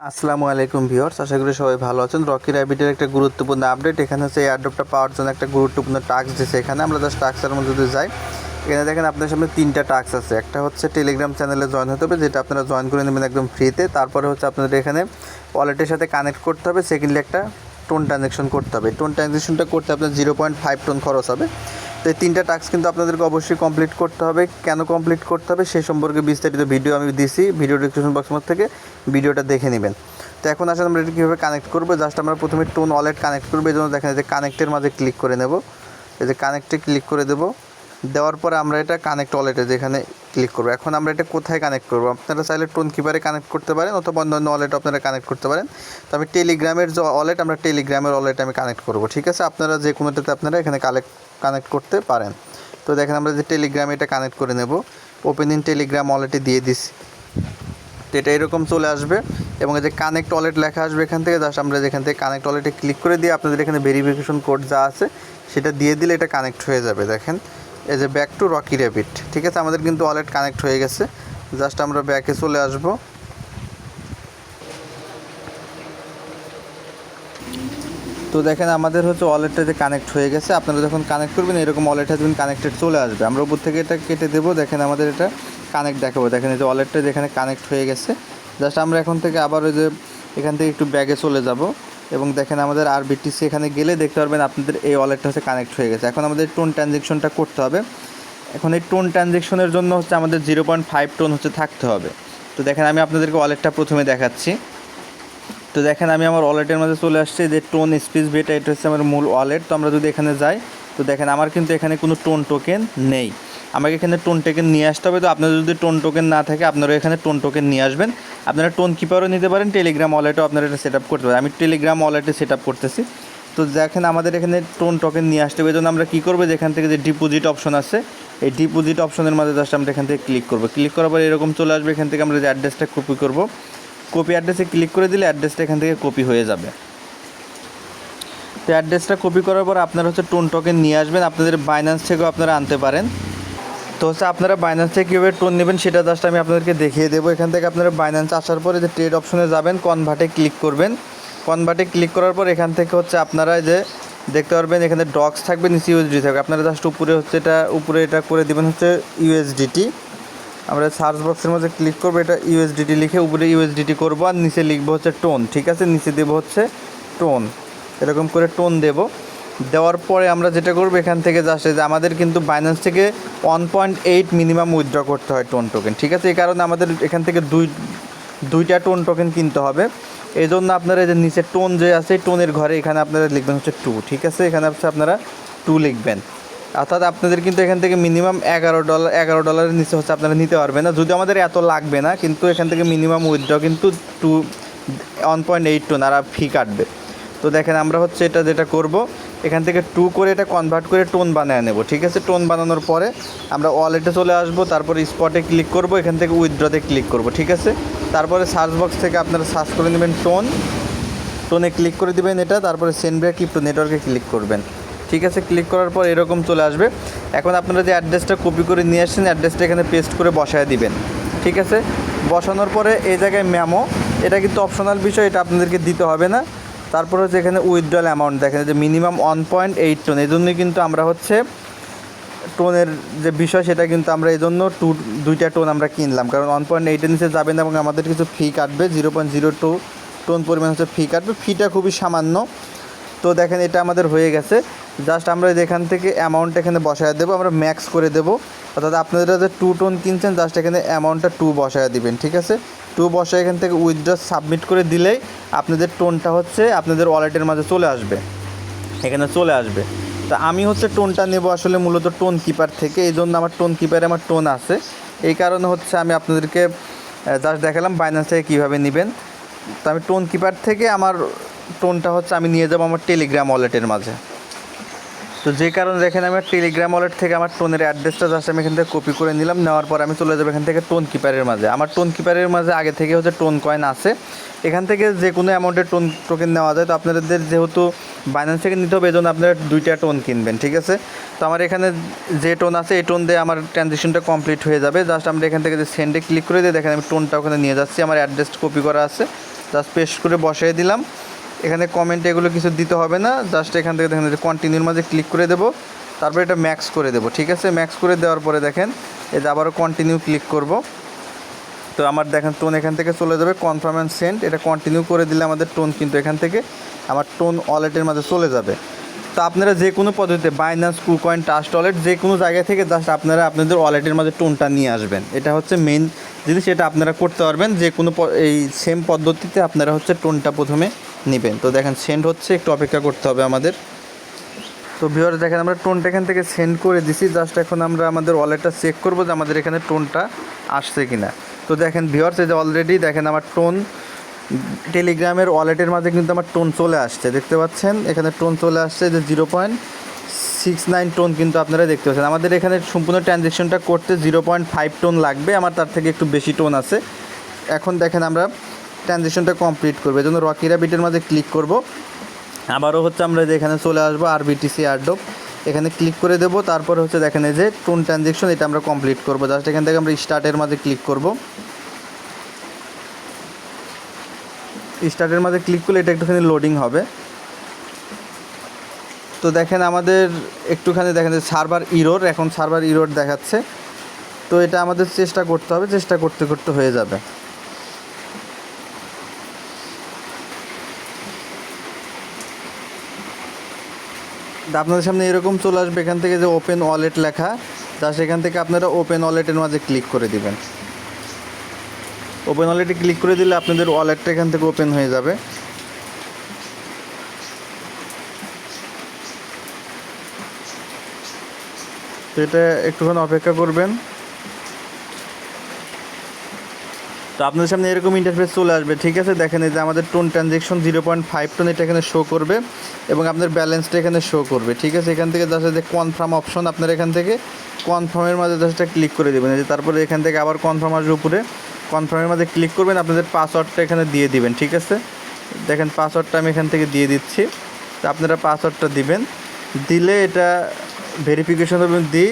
আসসালামু আলাইকুম ভিউয়ার্স, আশা করি সবাই ভালো আছেন। রকি র্যাবিটের একটা গুরুত্বপূর্ণ আপডেট। এখানে হচ্ছে এয়ারড্রপটা পাওয়ার জন্য একটা গুরুত্বপূর্ণ টাস্ক দিয়েছে। এখানে আমরা জাস্ট টাস্কের মধ্যে যদি যাই, এখানে দেখেন আপনার সামনে 3টা টাস্ক আছে। একটা হচ্ছে টেলিগ্রাম চ্যানেলে জয়েন হতে হবে, যেটা আপনারা জয়েন করে নেবেন একদম ফ্রিতে। তারপরে হচ্ছে আপনাদের এখানে ওয়ালেটের সাথে কানেক্ট করতে হবে। সেকেন্ডলি একটা টোন ট্রানজ্যাকশন করতে হবে। টোন ট্রানজ্যাকশনটা করতে আপনার 0.5 টোন খরচ হবে। তো এই 3টা টাস্ক কিন্তু আপনাদেরকে অবশ্যই কমপ্লিট করতে হবে। কেন কমপ্লিট করতে হবে সে সম্পর্কে বিস্তারিত ভিডিও আমি দিছি, ভিডিও ডিসক্রিপশন বক্সের থেকে ভিডিওটা দেখে নেবেন। তো এখন আসলে আমরা এটা কীভাবে কানেক্ট করবো, জাস্ট আমরা প্রথমে টোন ওয়ালেট কানেক্ট করবো। এই জন্য দেখেন যে কানেক্টের মাঝে ক্লিক করে নেব, এই যে কানেক্টে ক্লিক করে দেবো। দেওয়ার পরে আমরা এটা কানেক্ট ওয়ালেটে যেখানে ক্লিক করবো। এখন আমরা এটা কোথায় কানেক্ট করবো, আপনারা চাইলে টোন কিপারে কানেক্ট করতে পারেন অথবা অন্যান্য ওয়ালেট আপনারা কানেক্ট করতে পারেন। তো আমি টেলিগ্রামের যে ওয়ালেট, আমরা টেলিগ্রামের ওয়ালেট আমি কানেক্ট করবো। ঠিক আছে, আপনারা যে কোনোটাতে আপনারা এখানে কানেক্ট করতে পারেন। তো দেখেন আমরা যে টেলিগ্রামে এটা কানেক্ট করে নেব। ওপেন ইন টেলিগ্রাম ওয়ালেটে দিয়ে দিছি। তো এটা এরকম চলে আসবে এবং এই যে কানেক্ট ওয়ালেট লেখা আসবে এখান থেকে। জাস্ট আমরা যেখান থেকে কানেক্ট ওয়ালেটে ক্লিক করে দিয়ে আপনাদের এখানে ভেরিফিকেশন কোড যা আছে সেটা দিয়ে দিলে এটা কানেক্ট হয়ে যাবে। দেখেন এই যে ব্যাক টু রকি র্যাবিট। ঠিক আছে, আমাদের কিন্তু ওয়ালেট কানেক্ট হয়ে গেছে। জাস্ট আমরা ব্যাকে চলে আসব। তো দেখেন আমাদের হচ্ছে ওয়ালেটটা যে কানেক্ট হয়ে গেছে। আপনারা যখন কানেক্ট করবেন এরকম ওয়ালেট হ্যাজ বিন কানেক্টেড চলে আসবে। আমরা উপর থেকে এটা কেটে দেবো। দেখেন আমাদের এটা কানেক্ট দেখাবো। দেখেন এই যে ওয়ালেটটা যেখানে কানেক্ট হয়ে গেছে। জাস্ট আমরা এখন থেকে আবার ওই যে এখান থেকে একটু ব্যাগে চলে যাব এবং দেখেন আমাদের আরবিটিসি এখানে গেলে দেখতে পারবেন আপনাদের এই ওয়ালেটটা হচ্ছে কানেক্ট হয়ে গেছে। এখন আমাদের টোন ট্রানজ্যাকশনটা করতে হবে। এখন এই টোন ট্রানজ্যাকশনের জন্য হচ্ছে আমাদের 0.5 টোন হচ্ছে থাকতে হবে। তো দেখেন আমি আপনাদেরকে ওয়ালেটটা প্রথমে দেখাচ্ছি। তো দেখেন আমি আমার ওয়ালেটের মধ্যে চলে আসছি, যে টোন স্পিচ বেটা, এটা হচ্ছে আমার মূল ওয়ালেট। তো আমরা যদি এখানে যাই, তো দেখেন আমার কিন্তু এখানে কোনো টোন টোকেন নেই। আমাকে এখানে টোন টোকেন নিয়ে আসতে হবে। তো আপনাদের যদি টোন টোকেন না থাকে আপনারা এখানে টোন টোকেন নিয়ে আসবেন। আপনারা টোন কিপারও নিতে পারেন, টেলিগ্রাম ওয়ালেটও আপনারা এটা সেট আপ করতে পারেন। আমি টেলিগ্রাম ওয়ালেটে সেট আপ করতেছি। তো দেখেন আমাদের এখানে টোন টোকেন নিয়ে আসতে হবে। এই জন্য আমরা কী করবো, যেখান থেকে যে ডিপোজিট অপশন আছে, এই ডিপোজিট অপশনের মাঝে জাস্ট আমরা এখান থেকে ক্লিক করবো। ক্লিক করার পর এরকম চলে আসবে। এখান থেকে আমরা যে অ্যাড্রেসটা কপি করবো, কপি অ্যাড্রেসে ক্লিক করে দিলে অ্যাড্রেসটা এখান থেকে কপি হয়ে যাবে। তো অ্যাড্রেসটা কপি করার পর আপনারা হচ্ছে টোন টোকেন নিয়ে আসবেন। আপনাদের বাইন্যান্স থেকেও আপনারা আনতে পারেন। তো হচ্ছে আপনারা বাইন্যান্স থেকে কীভাবে টোন নেবেন সেটা জাস্ট আমি আপনাদেরকে দেখিয়ে দেবো। এখান থেকে আপনারা বাইন্যান্স আসার পরে যে ট্রেড অপশনে যাবেন, কনভার্টে ক্লিক করবেন। কনভার্টে ক্লিক করার পর এখান থেকে হচ্ছে আপনারা যে দেখতে পারবেন এখানে ডক্স থাকবে, নিচে ইউএসডি থাকবে। আপনারা জাস্ট উপরে হচ্ছে এটা করে দেবেন হচ্ছে ইউএসডিটি। আমরা সার্চ বক্সের মধ্যে ক্লিক করবো, এটা ইউএসডিটি লিখে উপরে ইউএসডিটি করবো আর নিচে লিখবো হচ্ছে টোন। ঠিক আছে, নিচে দেবো হচ্ছে টোন, এরকম করে টোন দেবো। দেওয়ার পরে আমরা যেটা করবো, এখান থেকে জাস্ট যে আমাদের কিন্তু বাইন্যান্স থেকে 1.8 মিনিমাম উইথড্র করতে হয় টোন টোকেন। ঠিক আছে, এই কারণে আমাদের এখান থেকে দুইটা টোন টোকেন কিনতে হবে। এই জন্য আপনারা যে নিচে টোন যে আছে, টোনের ঘরে এখানে আপনারা লিখবেন হচ্ছে 2। ঠিক আছে, এখানে হচ্ছে আপনারা 2 লিখবেন। অর্থাৎ আপনাদের কিন্তু এখান থেকে মিনিমাম $11 নিচে হচ্ছে আপনারা নিতে পারবেন না। যদি আমাদের এত লাগবে না, কিন্তু এখান থেকে মিনিমাম উইথড্র কিন্তু 1.8 টোন আর ফি কাটবে। তো দেখেন আমরা হচ্ছে এটা যেটা করব, এখান থেকে 2 করে এটা কনভার্ট করে টোন বানিয়ে নেব। ঠিক আছে, টোন বানানোর পরে আমরা ওয়ালেটে চলে আসব, তারপরে স্পটে ক্লিক করব, এখান থেকে উইথড্রতে ক্লিক করব। ঠিক আছে, তারপরে সার্চ বক্স থেকে আপনারা সার্চ করে নেবেন টোনে ক্লিক করে দেবেন এটা, তারপরে সেন্ড ব্যাক ক্রিপ্টো নেটওয়ার্কে ক্লিক করবেন। ঠিক আছে, ক্লিক করার পর এরকম চলে আসবে। এখন আপনারা যে অ্যাড্রেসটা কপি করে নিয়ে আসছেন, অ্যাড্রেসটা এখানে পেস্ট করে বসায় দিবেন। ঠিক আছে, বসানোর পরে এই জায়গায় মেমো, এটা কিন্তু অপশনাল বিষয়, এটা আপনাদেরকে দিতে হবে না। তারপর হচ্ছে এখানে উইথড্রল অ্যামাউন্ট দেখেন যে মিনিমাম 1.8 টোন। এই জন্যই কিন্তু আমরা হচ্ছে টোনের যে বিষয় সেটা কিন্তু আমরা এই জন্য দুইটা টোন আমরা কিনলাম, কারণ 1.8-এর নিচে যাবেন এবং আমাদের কিছু ফি কাটবে। 0.02 টোন পরিমাণ হচ্ছে ফি কাটবে। ফিটা খুবই সামান্য। তো দেখেন এটা আমাদের হয়ে গেছে। জাস্ট আমরা যেখান থেকে অ্যামাউন্ট এখানে বসায় দেবো, আমরা ম্যাক্স করে দেবো। অর্থাৎ আপনারা যে 2 টোন কিনছেন, জাস্ট এখানে অ্যামাউন্টটা 2 বসায় দিবেন। ঠিক আছে, 2 বসায় এখান থেকে উইথড্র সাবমিট করে দিলেই আপনাদের টোনটা হচ্ছে আপনাদের ওয়ালেটের মাঝে চলে আসবে, এখানে চলে আসবে। তো আমি হচ্ছে টোনটা নেব আসলে মূলত টোন কিপার থেকে। এই জন্য আমার টোন কিপারে আমার টোন আছে, এই কারণে হচ্ছে আমি আপনাদেরকে জাস্ট দেখালাম বাইন্যান্স থেকে কীভাবে নেবেন। তো আমি টোন কিপার থেকে আমার টোনটা হচ্ছে আমি নিয়ে যাবো আমার টেলিগ্রাম ওয়ালেটের মাঝে। তো যে কারণে দেখেন আমি টেলিগ্রাম ওয়ালেট থেকে আমার টোনের অ্যাড্রেসটা জাস্ট আমি এখান থেকে কপি করে নিলাম। নেওয়ার পর আমি চলে যাবো এখান থেকে টোন কিপারের মাঝে। আমার টোন কিপারের মাঝে আগে থেকে হচ্ছে টোন কয়েন আছে, এখান থেকে যে কোনো অ্যামাউন্টের টোন টোকেন নেওয়া যায়। তো আপনাদের যেহেতু বাইন্যান্স থেকে নিতে হবে, এই জন্য আপনারা 2টা টোন কিনবেন। ঠিক আছে, তো আমার এখানে যে টোন আছে এই টোন দিয়ে আমার ট্রানজেকশনটা কমপ্লিট হয়ে যাবে। জাস্ট আমরা এখান থেকে যে সেন্ডে ক্লিক করে দিয়ে দেখেন আমি টোনটা ওখানে নিয়ে যাচ্ছি। আমার অ্যাড্রেস কপি করা আছে, জাস্ট পেস্ট করে বসিয়ে দিলাম। এখানে কমেন্ট এগুলো কিছু দিতে হবে না, জাস্ট এখান থেকে দেখেন যে কন্টিনিউর মাঝে ক্লিক করে দেবো, তারপরে এটা ম্যাক্স করে দেবো। ঠিক আছে, ম্যাক্স করে দেওয়ার পরে দেখেন এই যে আবারও কন্টিনিউ ক্লিক করব। তো আমার দেখেন টোন এখান থেকে চলে যাবে কনফার্ম অ্যান্ড সেন্ড। এটা কন্টিনিউ করে দিলে আমাদের টোন কিন্তু এখান থেকে আমার টোন ওয়ালেটের মাঝে চলে যাবে। তো আপনারা যে কোনো পদ্ধতিতে বাইন্যান্স, কুকয়েন, ট্রাস্ট ওয়ালেট যে কোনো জায়গা থেকে জাস্ট আপনারা আপনাদের ওয়ালেটের মাঝে টোনটা নিয়ে আসবেন। এটা হচ্ছে মেইন জিনিস, এটা আপনারা করতে পারবেন যে কোনো এই সেম পদ্ধতিতে আপনারা হচ্ছে টোনটা প্রথমে নেবেন। তো দেখেন সেন্ড হচ্ছে, একটু অপেক্ষা করতে হবে আমাদের। তো ভিউয়ার্স দেখেন আমরা টোনটা এখান থেকে সেন্ড করে দিছি, জাস্ট এখন আমরা আমাদের ওয়ালেটটা চেক করবো যে আমাদের এখানে টোনটা আসছে কিনা। তো দেখেন ভিউয়ার্স এই যে অলরেডি দেখেন আমার টোন টেলিগ্রামের ওয়ালেটের মাঝে কিন্তু আমার টোন চলে আসছে, দেখতে পাচ্ছেন এখানে টোন চলে আসছে যে 0.69 টোন কিন্তু আপনারা দেখতে পাচ্ছেন। আমাদের এখানে সম্পূর্ণ ট্রানজ্যাকশনটা করতে 0.5 টোন লাগবে, আমার তার থেকে একটু বেশি টোন আছে। এখন দেখেন আমরা ট্রানজ্যাকশনটা কমপ্লিট করবো, এই জন্য রকি র্যাবিটের মাঝে ক্লিক করব। আবারও হচ্ছে আমরা যে এখানে চলে আসবো আরবিটিসি এয়ারড্রপ, এখানে ক্লিক করে দেবো। তারপরে হচ্ছে দেখেন এই যে টোন ট্রানজ্যাকশন, এটা আমরা কমপ্লিট করবো। জাস্ট এখান থেকে আমরা স্টার্টের মাঝে ক্লিক করব। স্টার্টের মাঝে ক্লিক করলে এটা একটুখানি লোডিং হবে। তো দেখেন আমাদের একটুখানি দেখেন যে সার্ভার ইরোর, এখন সার্ভার ইরোর দেখাচ্ছে। তো এটা আমাদের চেষ্টা করতে হবে, চেষ্টা করতে করতে হয়ে যাবে। আপনাদের সামনে এরকম চলে আসবে, এখান থেকে যে ওপেন ওয়ালেট লেখা, তা সেখান থেকে আপনারা ওপেন ওয়ালেটের মাঝে ক্লিক করে দিবেন। ওপেন ওয়ালেটে ক্লিক করে দিলে আপনাদের ওয়ালেটটা এখান থেকে ওপেন হয়ে যাবে। তো এটা একটুখানি অপেক্ষা করবেন। তো আপনাদের সামনে এরকম ইন্টারফেস চলে আসবে। ঠিক আছে, দেখেন এই যে আমাদের টোন ট্রানজ্যাকশন 0.5 টোন এটা এখানে শো করবে এবং আপনার ব্যালেন্সটা এখানে শো করবে। ঠিক আছে, এখান থেকে জাস্ট যে কনফার্ম অপশন, আপনারা এখান থেকে কনফার্মের মাঝে জাস্ট ক্লিক করে দেবেন। যে তারপরে এখান থেকে আবার কনফার্ম আসবে উপরে, কনফার্মের মাঝে ক্লিক করবেন, আপনাদের পাসওয়ার্ডটা এখানে দিয়ে দিবেন। ঠিক আছে, দেখেন পাসওয়ার্ডটা আমি এখান থেকে দিয়ে দিচ্ছি। তো আপনারা পাসওয়ার্ডটা দিবেন, দিলে এটা ভেরিফিকেশন হবে দিয়ে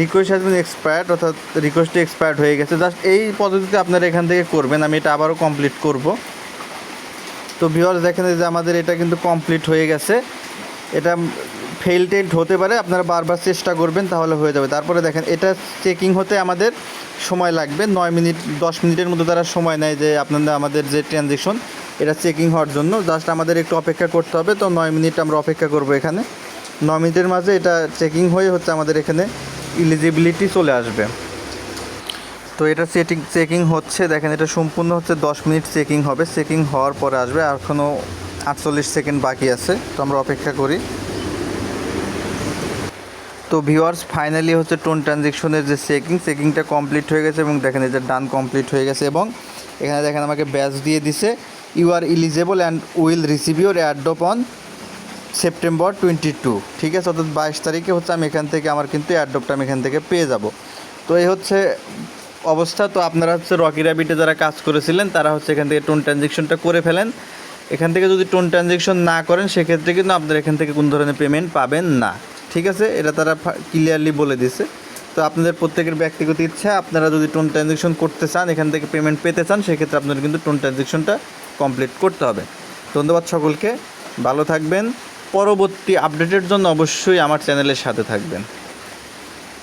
রিকোয়েস্ট হ্যাজ বিন এক্সপায়ার্ড, অর্থাৎ রিকোয়েস্টটি এক্সপায়ার্ড হয়ে গেছে। জাস্ট এই পদ্ধতিতে আপনারা এখান থেকে করবেন, আমি এটা আবারও কমপ্লিট করব। তো ভিউয়ার্স দেখেন যে আমাদের এটা কিন্তু কমপ্লিট হয়ে গেছে। এটা ফেল টেল্ড হতে পারে, আপনারা বারবার চেষ্টা করবেন তাহলে হয়ে যাবে। তারপরে দেখেন এটা চেকিং হতে আমাদের সময় লাগবে 9 মিনিট 10 মিনিটের মতো তারা সময় নেয় যে আপনাদের আমাদের যে ট্রানজ্যাকশন এটা চেকিং হওয়ার জন্য। জাস্ট আমাদের একটু অপেক্ষা করতে হবে। তো 9 মিনিট আমরা অপেক্ষা করব। এখানে 9 মিনিটের মাঝে এটা চেকিং হয়ে হচ্ছে আমাদের এখানে ইলিজিবিলিটি চলে আসবে। তো এটা চেকিং হচ্ছে, দেখেন এটা সম্পূর্ণ হচ্ছে 10 মিনিট চেকিং হবে। চেকিং হওয়ার পরে আসবে, আর এখনও 48 সেকেন্ড বাকি আছে। তো আমরা অপেক্ষা করি। তো ভিউয়ার্স ফাইনালি হচ্ছে টোন ট্রানজ্যাকশনের যে চেকিংটা কমপ্লিট হয়ে গেছে এবং দেখেন এই যে ডান কমপ্লিট হয়ে গেছে এবং এখানে দেখেন আমাকে ব্যাচ দিয়ে দিছে, you are eligible and will receive your airdrop on September 22। ঠিক আছে, অর্থাৎ 22 তারিখে হচ্ছে আমি এখান থেকে আমার কিন্তু এয়ারড্রপটা আমি এখান থেকে পেয়ে যাব। তো এই হচ্ছে অবস্থা। তো আপনারা হচ্ছে রকি র্যাবিটে যারা কাজ করেছিলেন তারা হচ্ছে এখান থেকে টোন ট্রানজ্যাকশনটা করে ফেলেন। এখান থেকে যদি টোন ট্রানজ্যাকশন না করেন সেক্ষেত্রে কিন্তু আপনারা এখান থেকে কোনো ধরনের পেমেন্ট পাবেন না। ঠিক আছে, এটা তারা ক্লিয়ারলি বলে দিছে। তো আপনাদের প্রত্যেকের ব্যক্তিগত ইচ্ছা, আপনারা যদি টোন ট্রানজ্যাকশন করতে চান, এখান থেকে পেমেন্ট পেতে চান, সেক্ষেত্রে আপনারা কিন্তু টোন ট্রানজ্যাকশনটা কমপ্লিট করতে হবে। ধন্যবাদ সকলকে, ভালো থাকবেন। পরবর্তী আপডেটের জন্য অবশ্যই আমার চ্যানেলের সাথে থাকবেন।